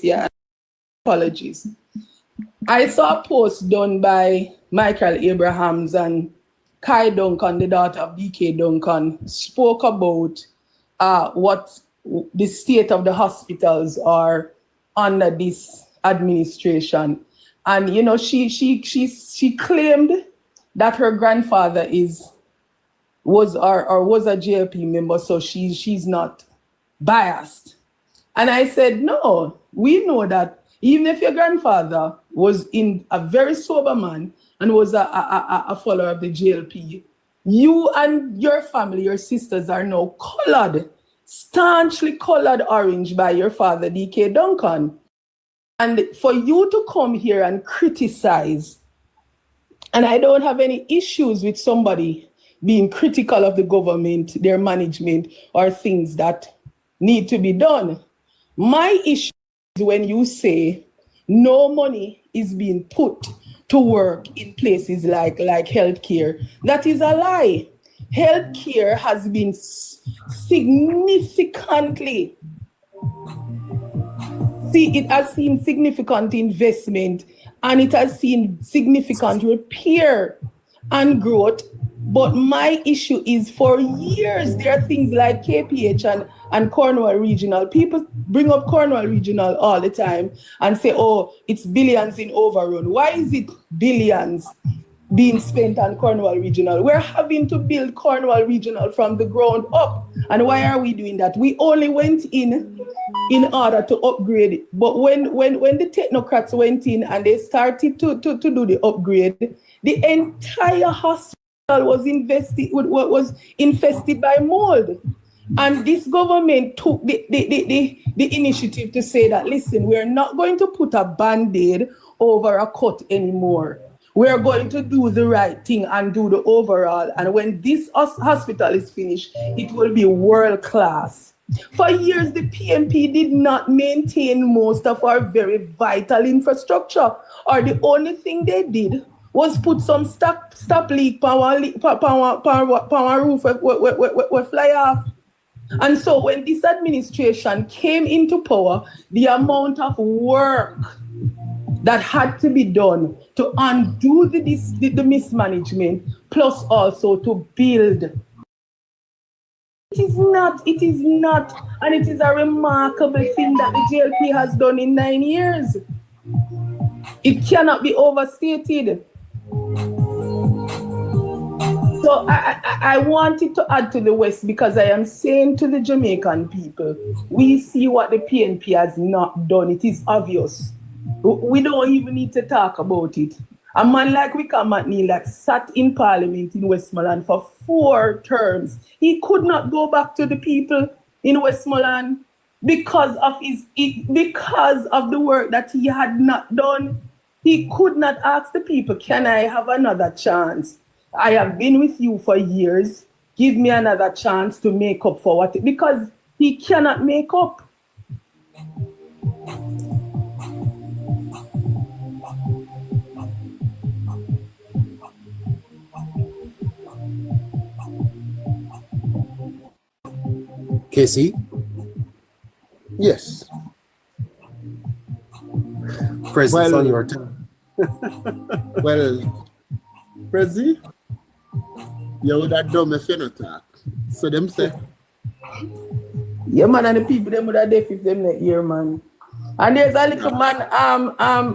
yeah, apologies. I saw a post done by Michael Abrahams, and Kai Duncan, the daughter of DK Duncan, spoke about what the state of the hospitals are under this administration. And, you know, she claimed that her grandfather was a JLP member, so she's not biased. And I said, no, we know that even if your grandfather was a very sober man and was a follower of the JLP, you and your family, your sisters, are now colored, staunchly colored orange by your father, DK Duncan. And for you to come here and criticize, and I don't have any issues with somebody being critical of the government, their management, or things that need to be done. My issue is when you say no money is being put to work in places like healthcare. That is a lie. Healthcare has been significantly, it has seen significant investment, and it has seen significant repair and growth. But my issue is, for years, there are things like KPH and Cornwall Regional. People bring up Cornwall Regional all the time and say, oh, it's billions in overrun. Why is it billions being spent on Cornwall Regional? We're having to build Cornwall Regional from the ground up. And why are we doing that? We only went in order to upgrade it. But when the technocrats went in and they started to do the upgrade, the entire hospital was infested by mold. And this government took the initiative to say that, listen, we're not going to put a band-aid over a cut anymore. We're going to do the right thing and do the overall. And when this hospital is finished, it will be world-class. For years, the PNP did not maintain most of our very vital infrastructure, or the only thing they did was put some stop leak power roof will fly off. And so when this administration came into power, the amount of work that had to be done to undo the mismanagement, plus also to build. It is not, and it is a remarkable thing that the JLP has done in 9 years. It cannot be overstated. So I wanted to add to the West, because I am saying to the Jamaican people, we see what the PNP has not done. It is obvious. We don't even need to talk about it. A man like Wickham McNeil that sat in Parliament in Westmoreland for 4 terms, he could not go back to the people in Westmoreland because of the work that he had not done. He could not ask the people, can I have another chance? I have been with you for years. Give me another chance to make up for what, because he cannot make up. Casey? Yes. Prezzi, on your turn. Well, Prezzi, you would have done a phenotype. So them say. Yeah, man, and the people them would have deaf if them not here, man. And there's a little man,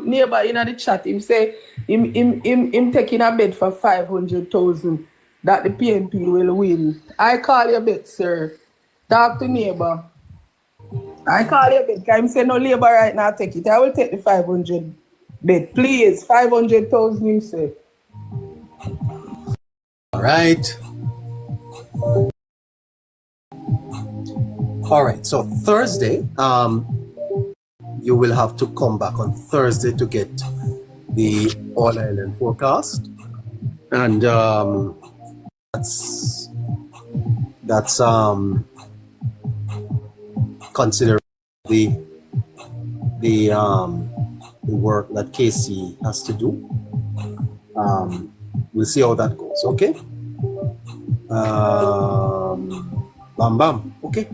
neighbor in the chat. Him say him taking a bet for 500,000 that the PNP will win. I call your bet, sir. Talk to neighbor. I call your bet. Because him say no labor right now, take it. I will take the 500 bet. Please, 500,000, him say. All right. All right. So Thursday, you will have to come back on Thursday to get the All Island forecast, and that's considering the work that Casey has to do. We'll see how that goes. Okay. Bam bam. Okay.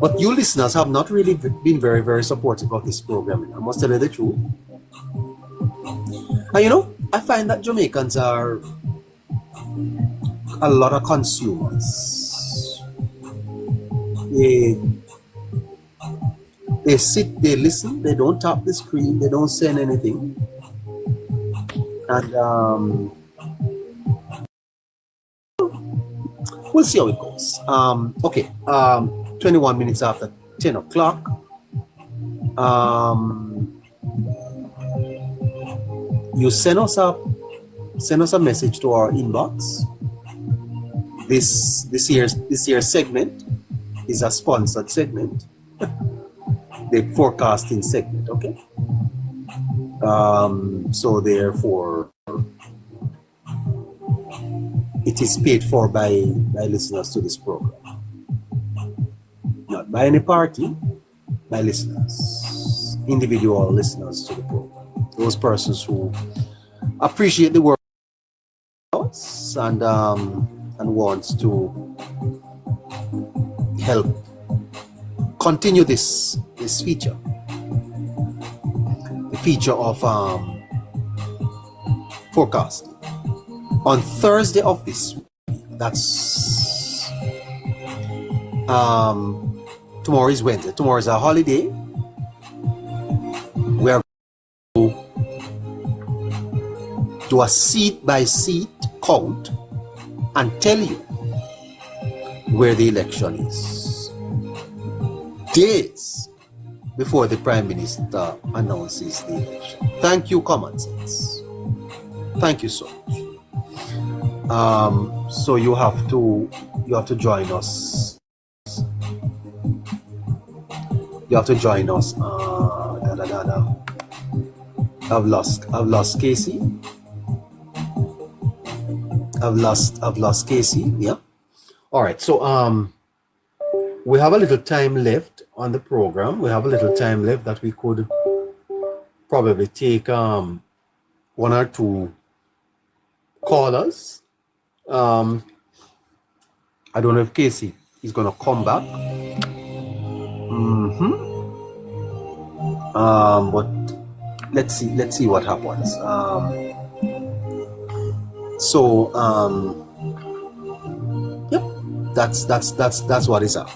But you listeners have not really been very, very supportive of this program. I must tell you the truth. And you know, I find that Jamaicans are a lot of consumers. They sit, they listen, they don't tap the screen, they don't send anything. And we'll see how it goes. Okay, 21 minutes after 10 o'clock. You send us a message to our inbox. This year's segment is a sponsored segment, the forecasting segment. Okay. So therefore, it is paid for by listeners to this program, not by any party, by listeners, individual listeners to the program. Those persons who appreciate the work and wants to help continue this feature, the feature of forecasting on Thursday of this week. That's tomorrow is Wednesday. Tomorrow is a holiday. We are going to do a seat by seat count and tell you where the election is, days before the Prime Minister announces the election. Thank you, Common Sense. Thank you so much. So you have to join us. You have to join us. I've lost Casey. I've lost Casey. Yeah. All right. So we have a little time left on the program. We have a little time left that we could probably take one or two callers. I don't know if Casey is gonna come back. But let's see what happens. Yep, that's what is up.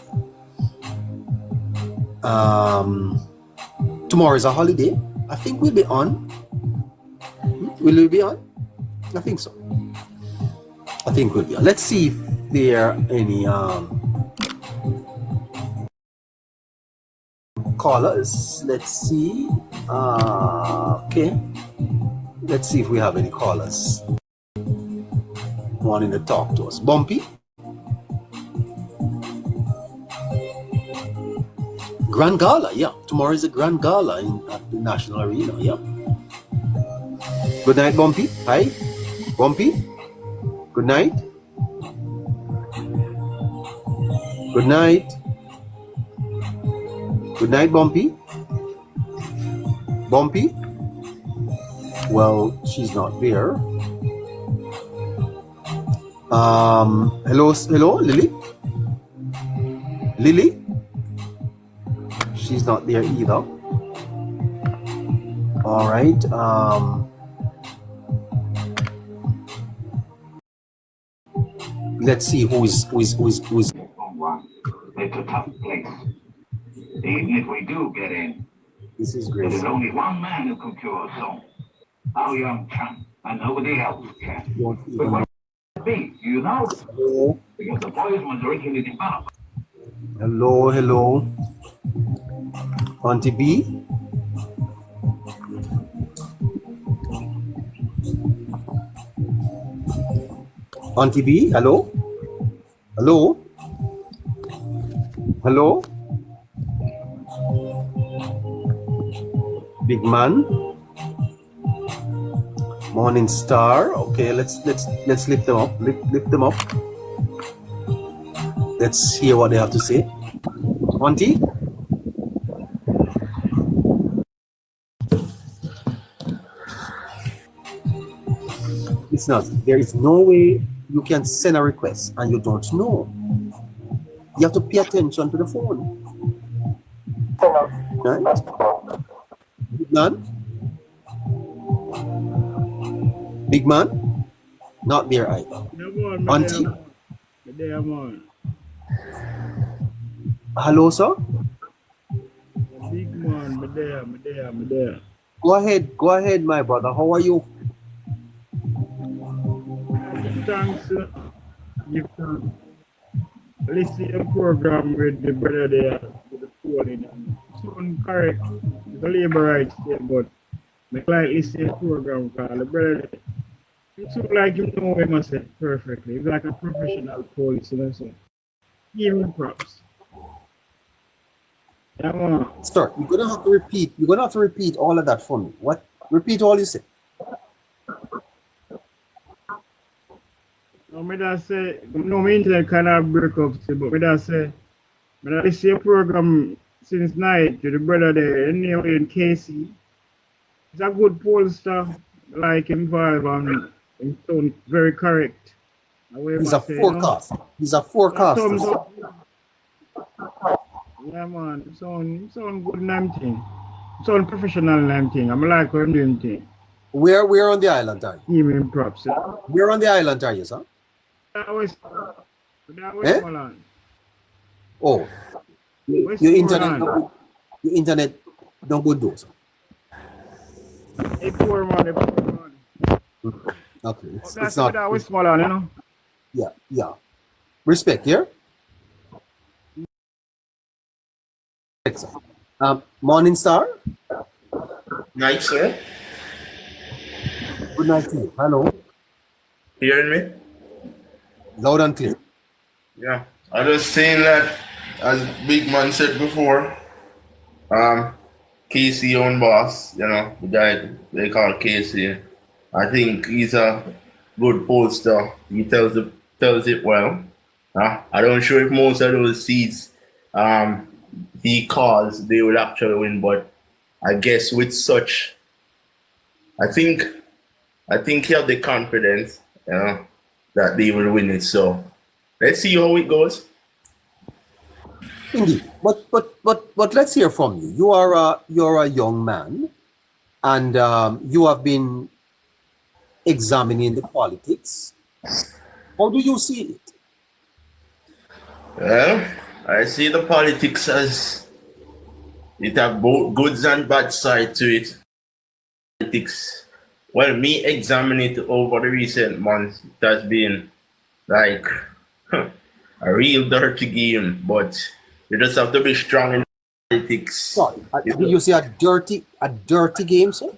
Tomorrow is a holiday. I think we'll be on. Will we be on? I think so. I think we'll be on. Let's see if there are any callers. Let's see. Okay. Let's see if we have any callers wanting to talk to us. Bumpy? Grand Gala, yeah. Tomorrow is a Grand Gala at the National Arena, yeah. Good night, Bumpy. Hi, Bumpy. Good night. Good night. Good night, Bumpy. Bumpy? Well, she's not there. Hello, Lily? Lily? She's not there either. All right. Let's see who is. It's a tough place. Even if we do get in, This is great. there's only one man who can cure us all. Our young chap, and nobody else can. But what be, you know? Hello. Because the boys was originally developed. Hello. Auntie B. Auntie B, hello? Hello? Hello? Big man? Morning Star. Okay, let's lift them up. Lift them up. Let's hear what they have to say. Auntie? It's not. There is no way you can send a request and you don't know. You have to pay attention to the phone. Right? Big man? Big man? Not there either. Auntie? Hello, sir? Big man, me there. Go ahead, my brother. How are you? Give thanks, give thanks. Listen to the program with the brother there, with the polling. Sound correct. It's a labor rights thing, but I like listen to the program because the brother, it sound like you know him myself perfectly. He's like a professional police, you know, so give him props. Yeah, man. Sir, you're gonna have to repeat. You're gonna have to repeat all of that for me. What? Repeat all you said. No, me that say, no, my internet kind of break up, but me that say, me that listen to the program since night to the brother there, anyway, in Casey. He's a good pollster, like him vibe, and he sound very correct. He's a forecaster. He's a forecaster. Yeah, man, he sound good in them thing. He sound professional in them thing. I'm like how him doing thing. Where on the island are you? Give him props. Yeah. Where on the island are you, sir? That Westmoreland. Oh, your internet don't go do, sir. A poor man. Okay, it's not. That Westmoreland, you know. Yeah. Respect, yeah. Morning, star. Night, sir. Good night to you. Hello. Hearing me? Loud and clear. Yeah. I just saying that, as Big Man said before, Casey own boss, you know, the guy they call Casey. I think he's a good pollster. He tells it well. I don't sure if most of those seats he calls they will actually win, but I guess with such, I think he have the confidence, you know, that they will win it. So let's see how it goes. Indeed, but let's hear from you. You're a young man, and you have been examining the politics. How do you see it? Well, I see the politics as it have both goods and bad side to it. Politics. Well, me examining it over the recent months, it has been like a real dirty game, but you just have to be strong in politics. Sorry, did you say a dirty game, sir?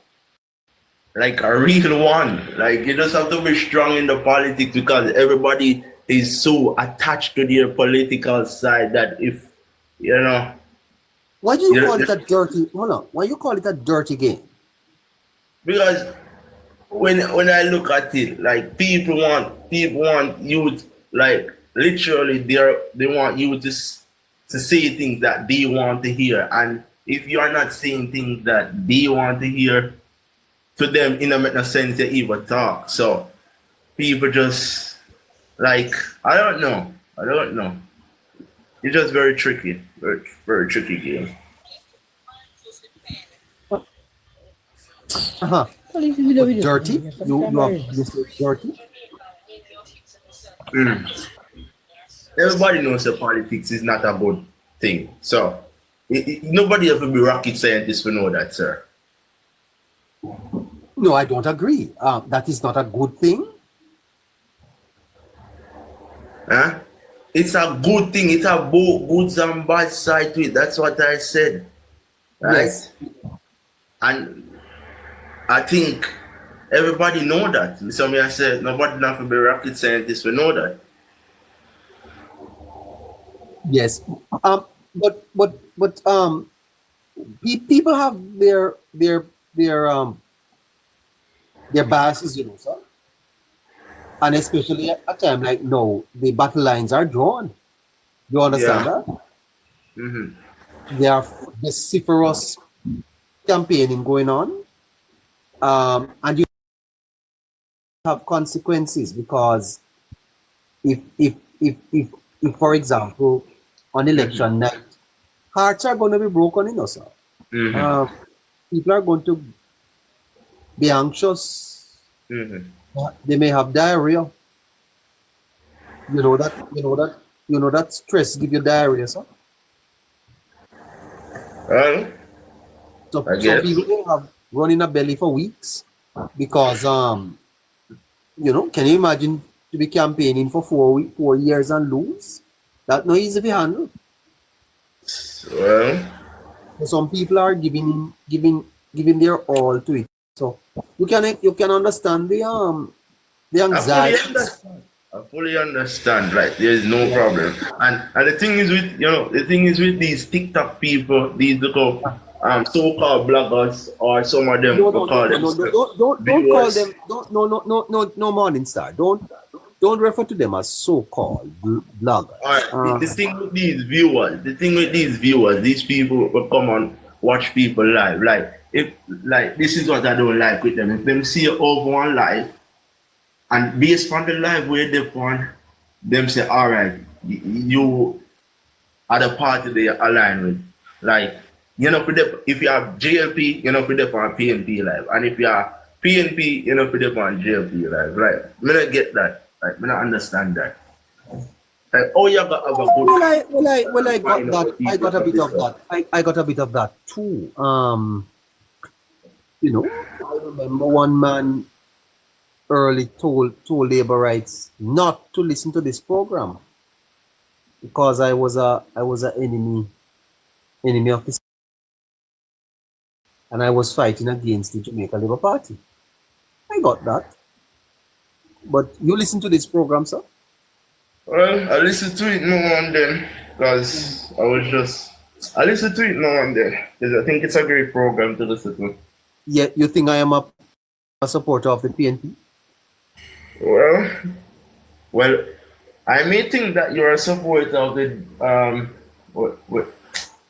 Like a real one. Like you just have to be strong in the politics because everybody is so attached to their political side that if, you know. Why do you call it a dirty, hold on, why you call it a dirty game? Because when I look at it, like people want you, like literally they want you to say things that they want to hear, and if you are not saying things that they want to hear, to them it doesn't make no sense to even talk. So people just like I don't know. It's just very tricky, very tricky game. Dirty? You say dirty? Everybody knows that politics is not a good thing. So nobody ever be rocket scientist to know that, sir. No, I don't agree. That is not a good thing. Huh? It's a good thing. It has both goods and bad side to it. That's what I said. Right? Yes. And I think everybody know that. So I said nobody not to be rocket scientist to know that. Yes. But people have their biases, you know, sir. And especially at a time like now, the battle lines are drawn. You understand that? Mm-hmm. There are vociferous campaigning going on. And you have consequences because if for example, on election night, hearts are going to be broken in us, sir. Mm-hmm. People are going to be anxious. Mm-hmm. They may have diarrhea. You know that stress give you diarrhea, sir. Well, So I some guess. people may have running a belly for weeks because can you imagine to be campaigning for 4 years and lose? That's not easy to handle. Well, So some people are giving their all to it. So you can understand the anxiety. I fully understand. Like, there's no problem. And the thing is with these TikTok people, these little so-called bloggers, or some of them No, will call them don't call viewers. them. No, Morning Star. Don't refer to them as so-called bloggers. Alright, the thing with these viewers, these people will come on watch people live. Like this is what I don't like with them. If them see you over on live, and based on the live where they on, them say, all right, you are the party they align with. Like, if you have JLP, for them on PNP live. And if you are PNP, for them on JLP live. Right? I don't get that. Like, I don't understand that. Like, oh, you got have a good. I got that. I got a bit of that. I got a bit of that too. I remember one man early told labor rights not to listen to this program because I was a enemy of this, and I was fighting against the Jamaica Labour Party. I got that. But you listen to this program, sir? Well, I listen to it now and then because I listen to it now and then because I think it's a great program to listen to. Yeah, you think I am a supporter of the PNP? Well, I may think that you're a supporter of the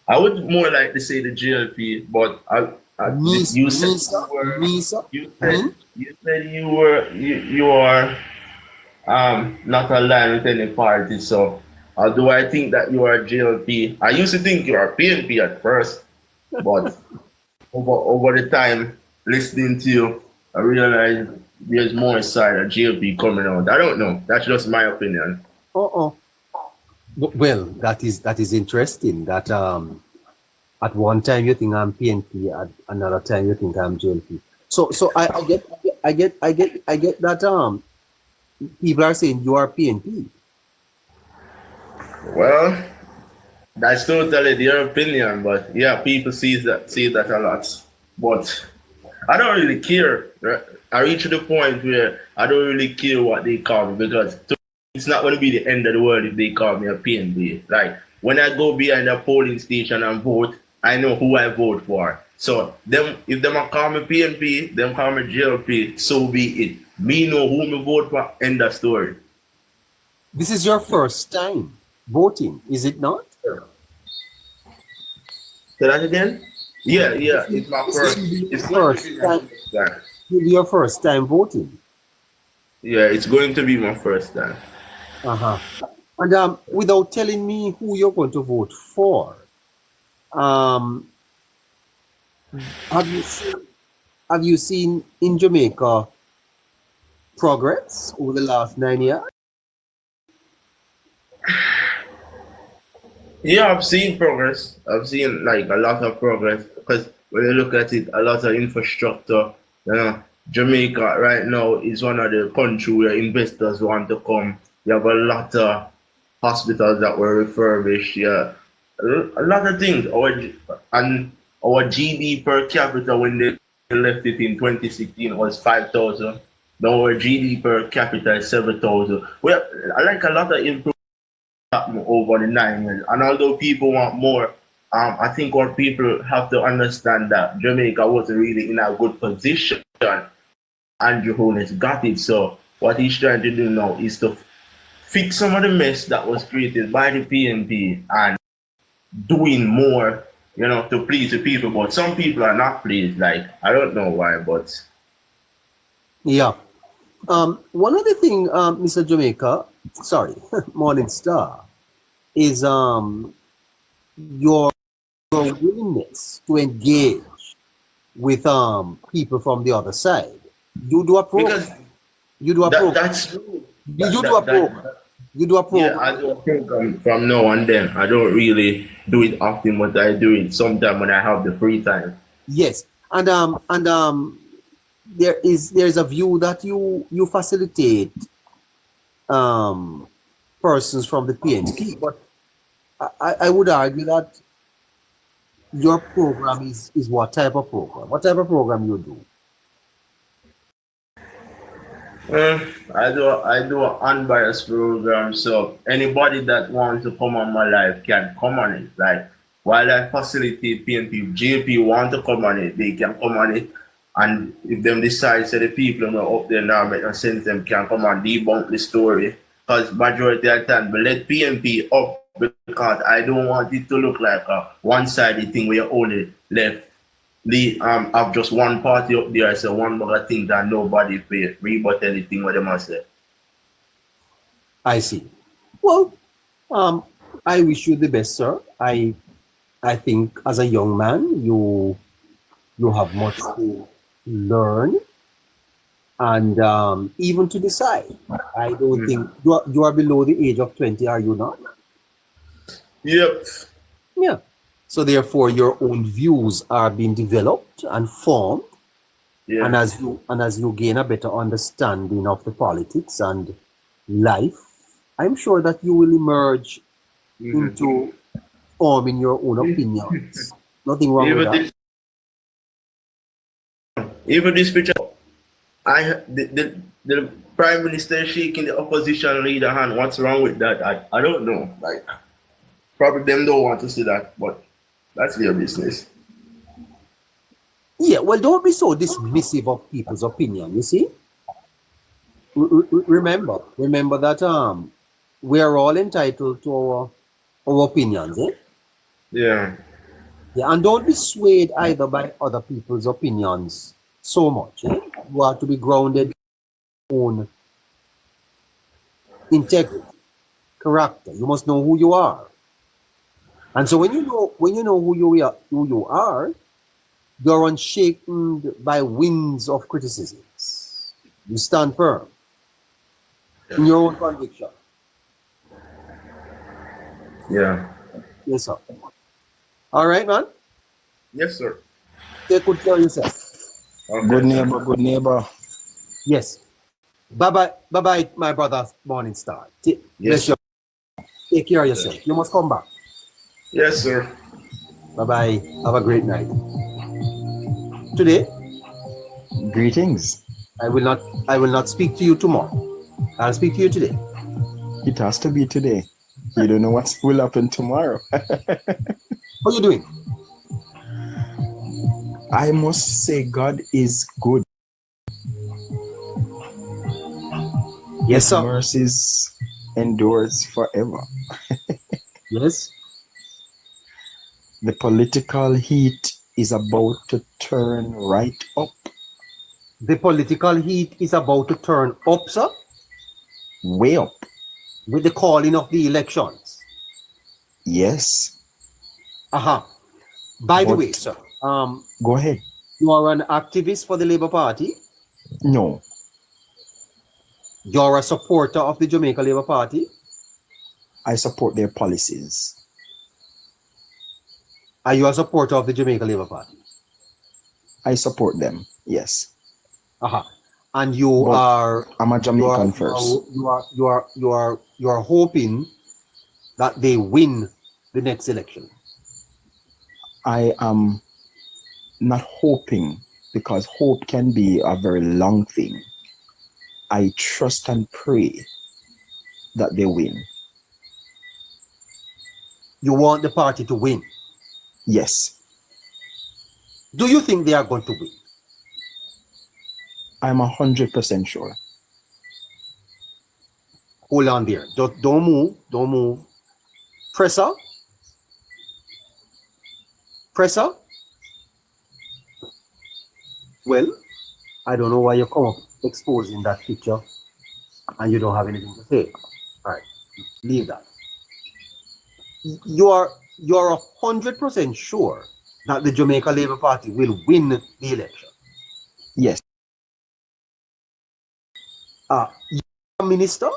I would more like to say the JLP, but you said you are not aligned with any party. So although I think that you are JLP, I used to think you are PNP at first, but over the time listening to you, I realized there's more side of JLP coming out. I don't know. That's just my opinion. Well, that is interesting. That at one time you think I'm PNP, at another time you think I'm JLP. So I get that people are saying you are PNP. Well, that's totally their opinion, but yeah, people see that a lot. But I don't really care. I reach to the point where I don't really care what they call me because it's not going to be the end of the world if they call me a PNP. Like, when I go behind a polling station and vote, I know who I vote for. So if them call me PNP, them call me JLP, so be it. Me know who me vote for, end of story. This is your first time voting, is it not? Say that again? Yeah, it's my first. Your first time voting. Yeah, it's going to be my first time. And without telling me who you're going to vote for, have you seen in Jamaica progress over the last 9 years? Yeah, I've seen progress. I've seen like a lot of progress because when you look at it, a lot of infrastructure. Jamaica right now is one of the countries where investors want to come. You have a lot of hospitals that were refurbished. Yeah, a lot of things. Our GDP per capita when they left it in 2016 was 5,000. Now our GDP per capita is 7,000. Well, I like a lot of improvement over the 9 years. And although people want more, I think what people have to understand that Jamaica wasn't really in a good position. Andrew Holness got it. So what he's trying to do now is to fix some of the mess that was created by the PNP and doing more, to please the people. But some people are not pleased. Like, I don't know why, but yeah. One other thing, Mr. Jamaica, sorry, Morning Star, is your your willingness to engage with people from the other side. You do a program. Because You do a program. that's true. You do a program. You do a program. Yeah, I do a program from now and then. I don't really do it often, but I do it sometime when I have the free time. Yes, and there's a view that you facilitate persons from the PNP, but I would argue that your program is what type of program? What type of program you do? I do an unbiased program, so anybody that wants to come on my life can come on it. Like while I facilitate PNP, JP want to come on it, they can come on it. And if them decide, say the people who are up there now, make no sense, them can come and debunk the story. Because majority of the time, we let PNP up because I don't want it to look like a one-sided thing where you only left have just one party up there, so one more thing that nobody pay rebut anything what they must say. I see. Well, I wish you the best, sir. I think as a young man, you have much to learn and even to decide. I don't think you are below the age of 20, are you not? Yep. Yeah. So therefore, your own views are being developed and formed, Yeah. and as you gain a better understanding of the politics and life, I'm sure that you will emerge into forming your own opinions. Nothing wrong with that. Even this picture, the Prime Minister shaking the opposition leader hand. What's wrong with that? I don't know. Like, probably them don't want to see that, but that's their business. Yeah, well, don't be so dismissive of people's opinion, you see? Remember that we are all entitled to our opinions, eh? Yeah. Yeah, and don't be swayed either by other people's opinions so much, eh? You have to be grounded in your own integrity, character. You must know who you are. And so when you know who you are, you're unshaken by winds of criticisms. You stand firm in your own conviction. Yeah. Yes, sir. All right, man. Yes, sir. Take good care of yourself. Okay, Good sir. neighbor, good neighbor. Yes. Bye-bye, my brother Morning Star. Yes. Bless you. Take care of yourself. You must come back. Yes, sir. Bye-bye. Have a great night. Today, Greetings. I will not speak to you tomorrow. I'll speak to you today. It has to be today. You don't know what will happen tomorrow. How you doing? I must say God is good. Yes, sir. Mercies endures forever. Yes. The political heat is about to turn right up. The political heat is about to turn up, sir, Way up. with the calling of the elections. Yes. Aha. By the But- way, sir, Go ahead. you are an activist for the Labour Party. No. You're a supporter of the Jamaica Labour Party. I support their policies. Are you a supporter of the Jamaica Labour Party? I support them. Yes. Aha. And you But are I'm a Jamaican first. you are hoping that they win the next election. I am not hoping, because hope can be a very long thing. I trust and pray that they win. You want the party to win. Yes, Do you think they are going to win? I'm 100% sure. Hold on there. Don't move. Don't move. Presser. Presser. Well, I don't know why you come up exposing that picture and you don't have anything to say. All right, leave that. you're 100% sure that the Jamaica Labour Party will win the election. Yes. You're a minister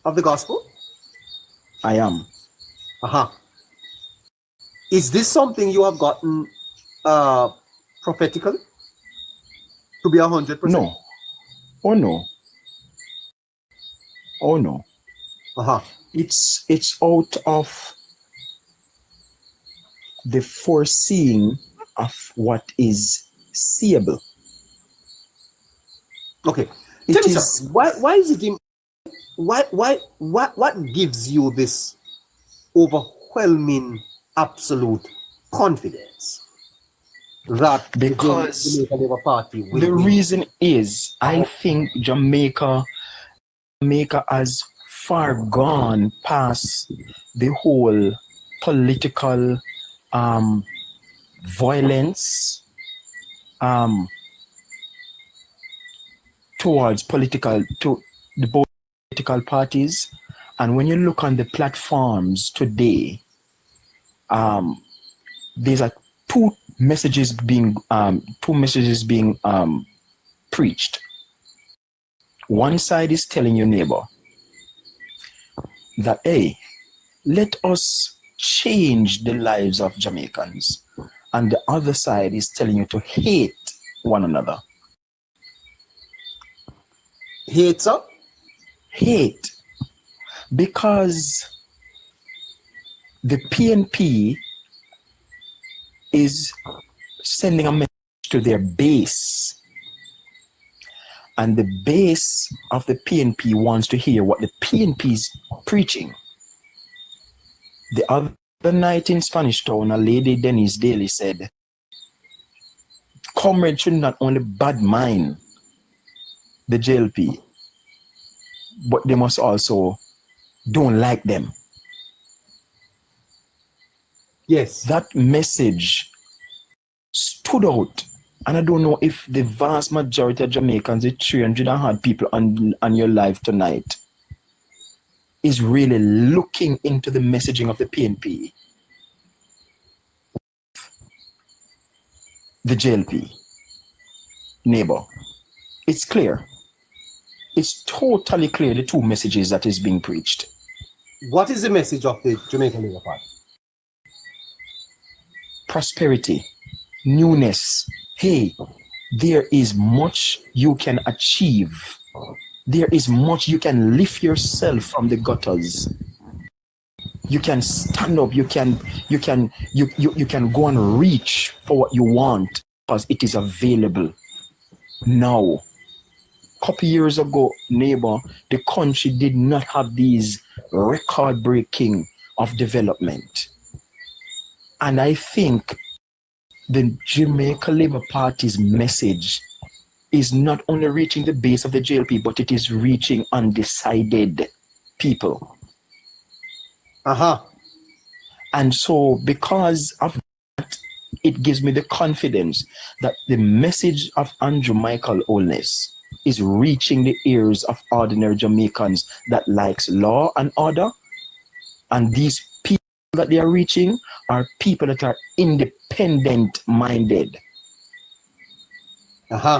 of the gospel? I am. Is this something you have gotten prophetically? To be 100%? No. Oh no. Oh no. It's out of the foreseeing of what is seeable. Okay. It Tell me, is. sir, why is it what gives you this overwhelming absolute confidence that Because the Jamaica Labour Party will the win? reason is I think Jamaica has far gone past the whole political violence towards the political parties. And when you look on the platforms today, there's like two messages being preached. One side is telling your neighbor that, hey, let us change the lives of Jamaicans. And the other side is telling you to hate one another. Hate, sir? Hate. Because the PNP is sending a message to their base. And the base of the PNP wants to hear what the PNP is preaching. The other night in Spanish Town, a lady, Denise Daly, said, comrades should not only bad mind the JLP, but they must also don't like them. Yes. That message stood out. And I don't know if the vast majority of Jamaicans, the 300 odd people on your live tonight, is really looking into the messaging of the PNP, the JLP, neighbor. It's clear. It's totally clear, the two messages that is being preached. What is the message of the Jamaica Labour Party? Prosperity, newness. Hey, there is much you can achieve. There is much you can lift yourself from the gutters. You can stand up. You can go and reach for what you want because it is available now. Couple years ago, neighbor, the country did not have these record-breaking of development. And I think the Jamaica Labour Party's message is not only reaching the base of the JLP, but it is reaching undecided people. And so because of that, it gives me the confidence that the message of Andrew Michael Holness is reaching the ears of ordinary Jamaicans that likes law and order. And these people that they are reaching are people that are independent-minded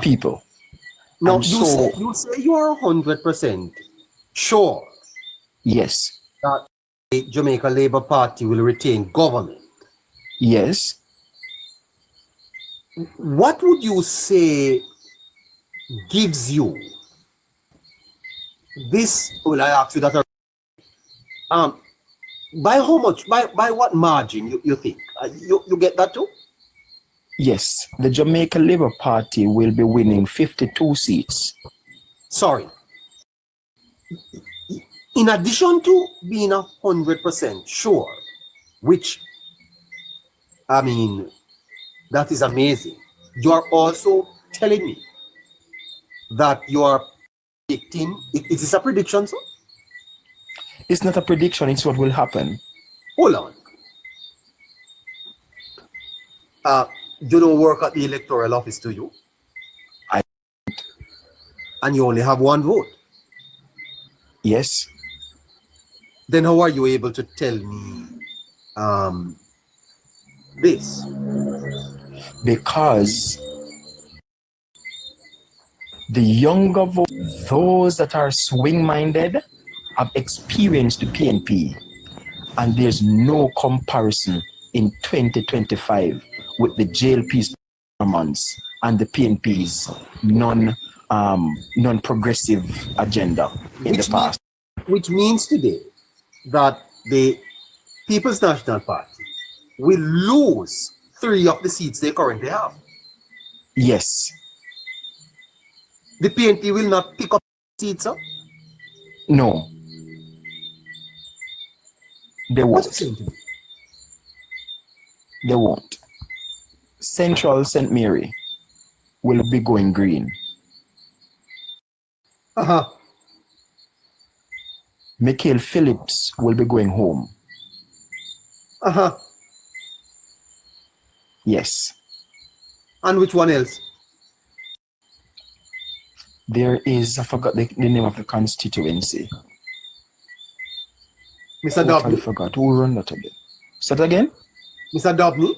people. Now, And you say you are 100% sure. Yes. That the Jamaica Labour Party will retain government. Yes. What would you say gives you this? Well, I ask you that. By how much? By what margin you think? You get that too? Yes. The Jamaica Labour Party will be winning 52 seats. Sorry. In addition to being 100% sure, which, I mean, that is amazing. You are also telling me that you are predicting. Is this a prediction, sir? It's not a prediction, it's what will happen. Hold on. You don't work at the electoral office, do you? I don't. And you only have one vote? Yes. Then how are you able to tell me this? Because the younger voters, those that are swing-minded, have experienced the PNP, and there's no comparison in 2025 with the JLP's performance and the PNP's non-progressive agenda in the past. Which means today that the People's National Party will lose 3 of the seats they currently have. Yes. The PNP will not pick up seats, sir? No. They What won't. you saying to me? They won't. Central St. Mary will be going green. Michael Phillips will be going home. Yes. And which one else? There is, I forgot the name of the constituency. Mr. I Dobney? forgot. Who run that again? Say that again? Mr. Dobney?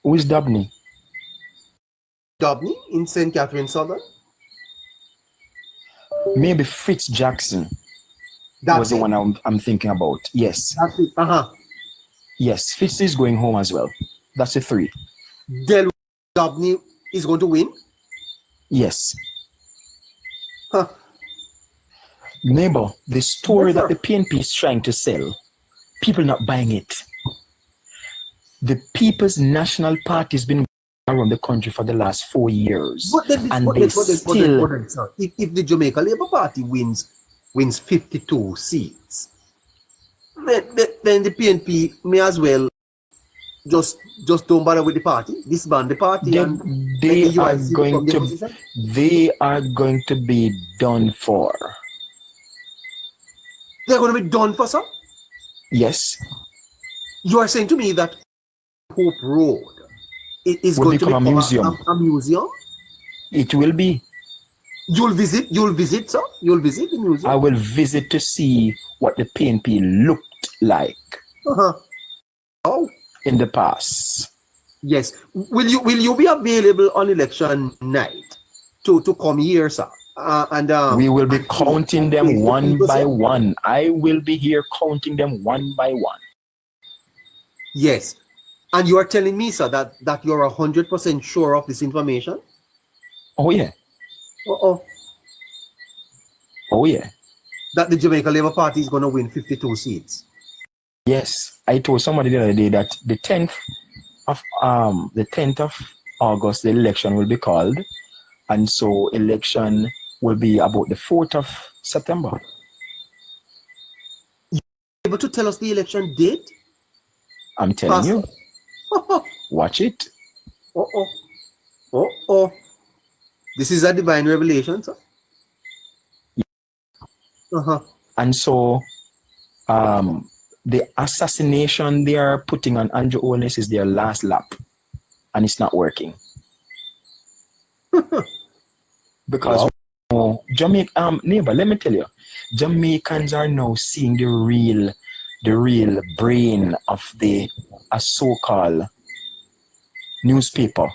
Who is Dabney? Dobney in St. Catherine Southern? Maybe Fitz Jackson was the one I'm thinking about. Yes. That's it. Yes, Fitz is going home as well. That's the 3. Del Dobney is going to win? Yes. Neighbor, the story that the PNP is trying to sell, people not buying it. The People's National Party has been around the country for the last 4 years. If the Jamaica Labour Party wins 52 seats, then the PNP may as well just don't bother with the party, disband the party. They are going to be done for. They're going to be done for, sir? Yes. You are saying to me that Hope Road is will going to become become a museum. A museum? It will be. You'll visit, sir? You'll visit the museum? I will visit to see what the PNP looked like in the past. Yes. Will you be available on election night to come here, sir? We will be counting them one by one. I will be here counting them one by one. Yes. And you are telling me, sir, that you're 100% sure of this information? Oh, yeah. Oh, yeah. That the Jamaica Labour Party is going to win 52 seats? Yes. I told somebody the other day that the 10th of August, the election will be called. And so election will be about the 4th of September. You able to tell us the election date? I'm telling you. Watch it. This is a divine revelation, sir. And so the assassination they are putting on Andrew Holness is their last lap. And it's not working. Because neighbor, let me tell you, Jamaicans are now seeing the real brain of a so-called newspaper.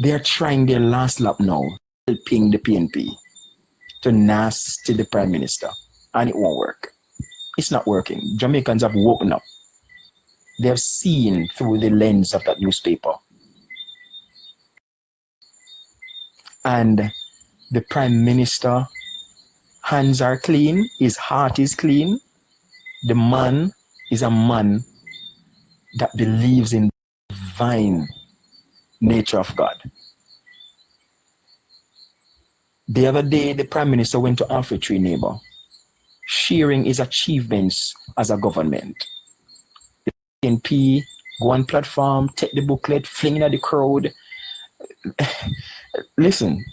They are trying their last lap now, helping the PNP to nasty the Prime Minister, and it won't work. It's not working. Jamaicans have woken up. They have seen through the lens of that newspaper. And the Prime Minister, hands are clean, his heart is clean. The man is a man that believes in the divine nature of God. The other day, the Prime Minister went to Alpha-Tree, neighbor, sharing his achievements as a government. The PNP go on platform, take the booklet, fling it at the crowd. Listen,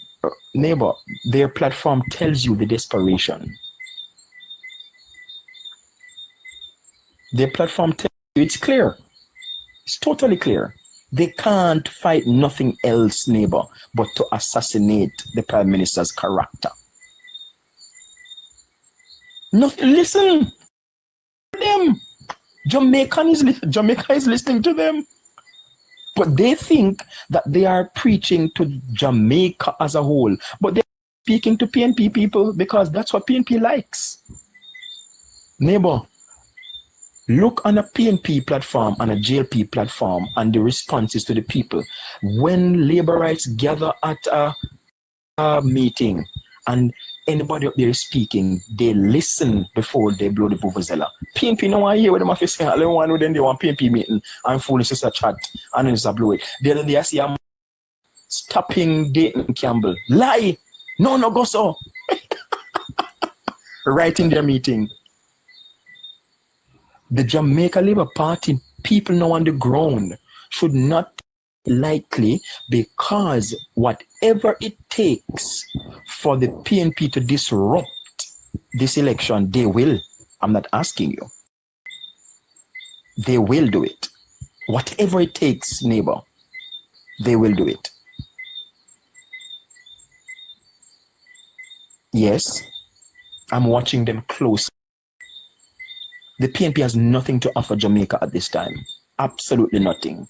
neighbor, their platform tells you the desperation. Their platform tells you it's clear. It's totally clear. They can't fight nothing else, neighbor, but to assassinate the Prime Minister's character. Nothing. Listen, Jamaica is listening to them. But they think that they are preaching to Jamaica as a whole. But they're speaking to PNP people because that's what PNP likes. Neighbor, look on a PNP platform and a JLP platform and the responses to the people. When labor rights gather at a meeting and anybody up there is speaking, they listen before they blow the vuvuzela. PNP no one hear what them have to say. All one with them they want PNP meeting and foolish is a chat and then just blow it. Then they see a stopping Dayton Campbell. Lie! No go so. Right in their meeting. The Jamaica Labour Party people now on the ground should not likely, because whatever it takes for the PNP to disrupt this election, they will. I'm not asking you. They will do it. Whatever it takes, neighbor, they will do it. Yes, I'm watching them close. The PNP has nothing to offer Jamaica at this time. Absolutely nothing.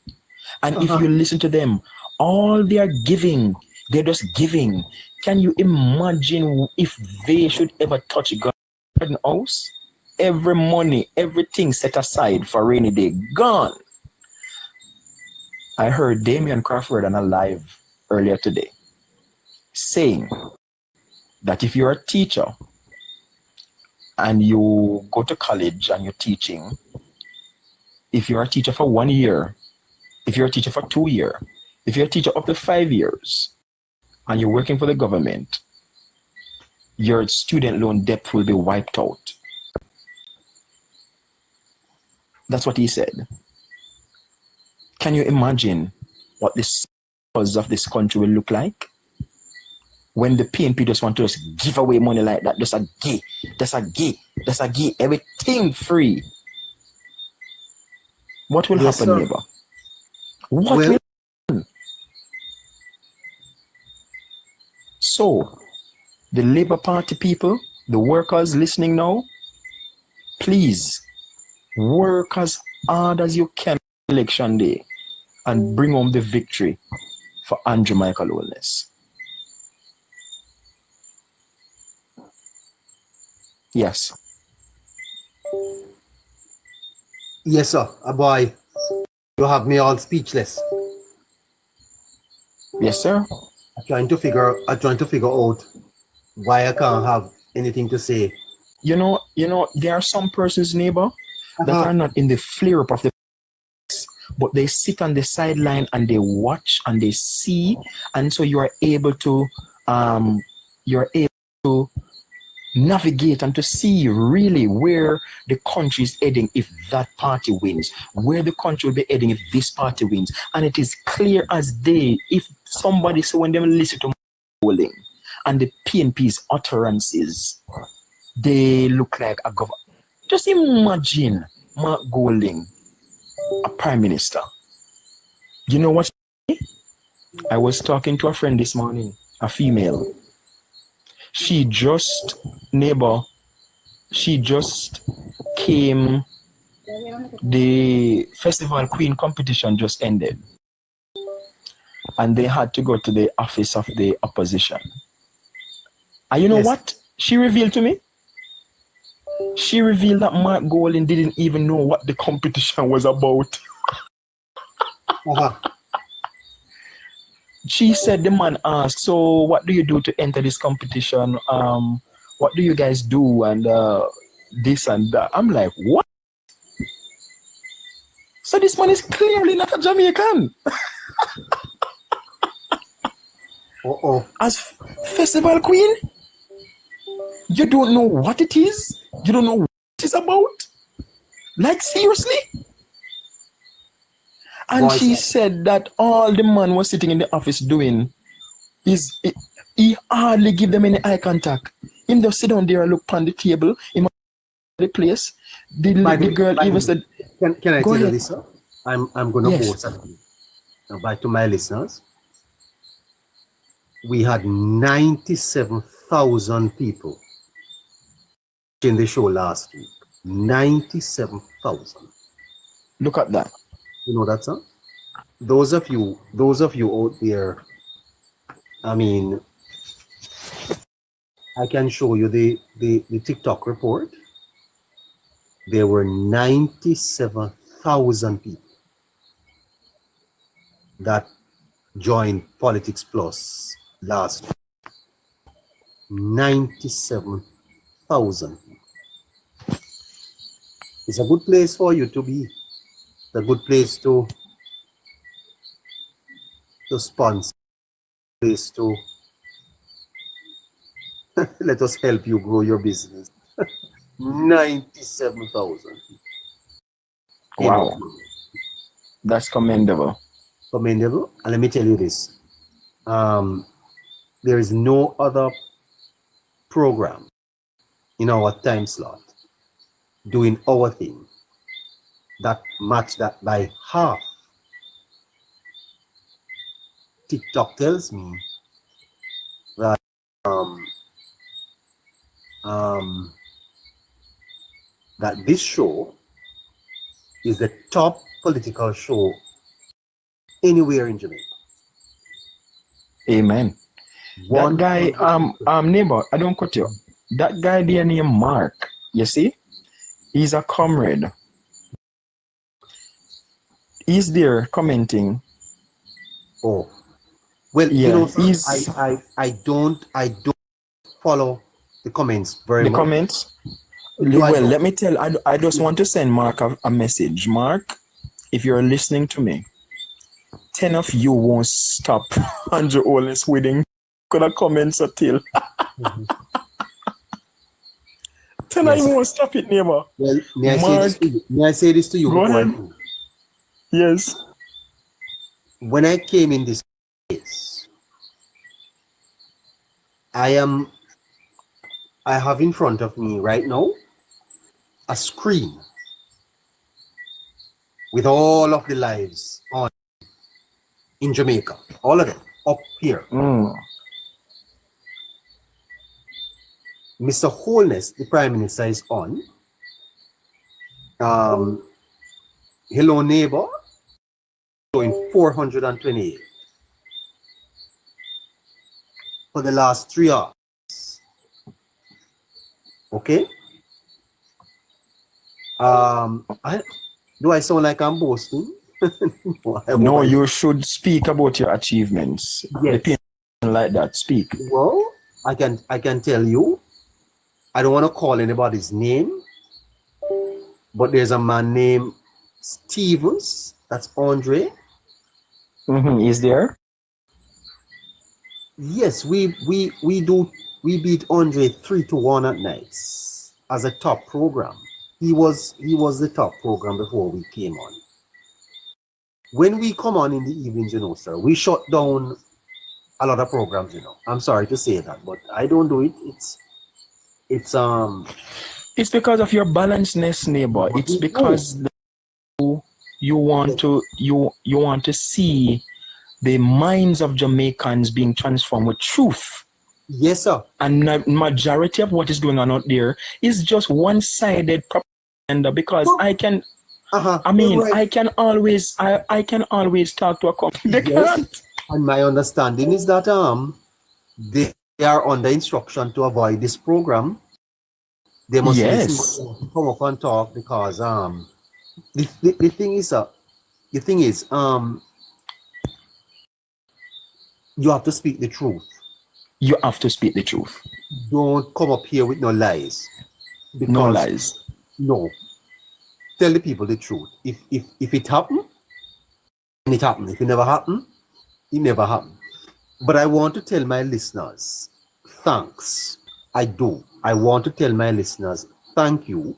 And if you listen to them, all they are giving, they're just giving. Can you imagine if they should ever touch Garden House? Every money, everything set aside for rainy day, gone. I heard Damian Crawford on a live earlier today saying that if you're a teacher and you go to college and you're teaching, if you're a teacher for 1 year, if you're a teacher for 2 years, if you're a teacher up to 5 years, and you're working for the government, your student loan debt will be wiped out. That's what he said. Can you imagine what the scores of this country will look like? When the PNP just want to just give away money like that, just a give, everything free. What will happen, neighbor? What will happen? So, the Labour Party people, the workers listening now, please work as hard as you can election day and bring home the victory for Andrew Michael Holness. Yes. Yes, sir. Boy, you have me all speechless. Yes, sir. I'm trying to figure out why I can't have anything to say. You know, there are some persons, neighbor, that are not in the flare up of the place, but they sit on the sideline and they watch and they see, and so you are able to navigate and to see really where the country is heading if that party wins, where the country will be heading if this party wins. And it is clear as day if somebody, so when they listen to polling and the PNP's utterances, they look like a government. Just imagine Mark Golding, a prime minister. You know what? I was talking to a friend this morning, a female. She just came, the Festival Queen competition just ended. And they had to go to the office of the opposition. And you know what she revealed to me? She revealed that Mark Golding didn't even know what the competition was about. She said the man asked, so what do you do to enter this competition? What do you guys do? And this and that. I'm like, what? So this man is clearly not a Jamaican. As Festival Queen, you don't know what it is? You don't know what it's about? Like, seriously? And she said that all the man was sitting in the office doing is he hardly give them any eye contact. Him just sit down there and look on the table, him the place. The girl even said, Can I go tell you ahead. this, sir? I'm gonna vote something. Now back to my listeners. We had 97,000 people in the show last week. 97,000. Look at that. You know that song? Those of you out there, I mean, I can show you the TikTok report. There were 97,000 people that joined Politics Plus last week. 97,000. It's a good place for you to be. It's a good place to sponsor, place to let us help you grow your business. 97,000. Wow. That's commendable. Commendable. And let me tell you this. There is no other program in our time slot doing our thing that match that by half. TikTok tells me that that this show is the top political show anywhere in Jamaica. Amen. One that guy, neighbor, I don't cut you. That guy there named Mark, you see? He's a comrade. He's there commenting. Oh. Well, yeah, you know, I don't follow the comments very much. The comments? Well, let me tell, I just want to send Mark a message. Mark, if you're listening to me, 10 of you won't stop Andrew Holness wedding. Gonna comment until 10 of you won't stop it, neighbor. Well, may I say this to you? Go ahead. Yes. When I came in this place, I have in front of me right now a screen with all of the lives on in Jamaica, all of them up here. Mr. Holness, the Prime Minister, is on. Hello Neighbor, showing 428 for the last 3 hours. Okay. Do I sound like I'm boasting? No, you should speak about your achievements. Yes. The PNP like that. Speak. Well, I can tell you. I don't want to call anybody's name, but there's a man named Stevens. That's Andre. Is there? Yes, we beat Andre 3-1 at nights as a top program. He was the top program before we came on. When we come on in the evenings, you know, sir, we shut down a lot of programs, you know. I'm sorry to say that, but I don't do it. It's because of your balancedness, neighbor. It's because you want to see the minds of Jamaicans being transformed with truth. Yes, sir. And the majority of what is going on out there is just one-sided propaganda. Because I can always talk to a company. They can't. And my understanding is that they are under instruction to avoid this program. They must listen to come up and talk because the thing is you have to speak the truth. You have to speak the truth. Don't come up here with no lies. No lies. No. Tell the people the truth. If it happened, it happened. If it never happened, it never happened. But I want to tell my listeners, thanks. I do. I want to tell my listeners, thank you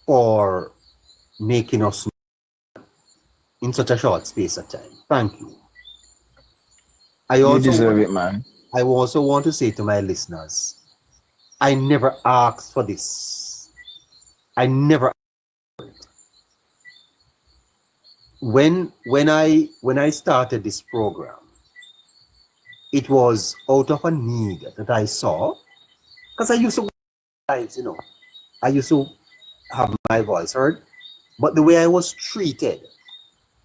for making us in such a short space of time. Thank you. You deserve it, man. I also want to say to my listeners, I never asked for this. I never asked for it. When I started this program, it was out of a need that I saw, because I used to lives, you know. I used to have my voice heard, But the way I was treated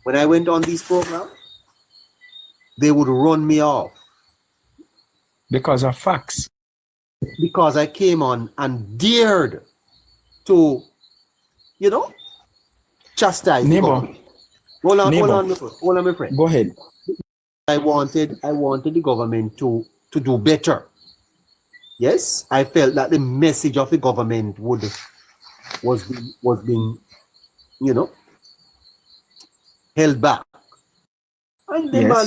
when I went on these programs, they would run me off. Because of facts. Because I came on and dared to, chastise the Neighbor. government. Hold on, my friend. Go ahead. I wanted the government to do better. Yes, I felt that the message of the government was being, held back. And the Yes. man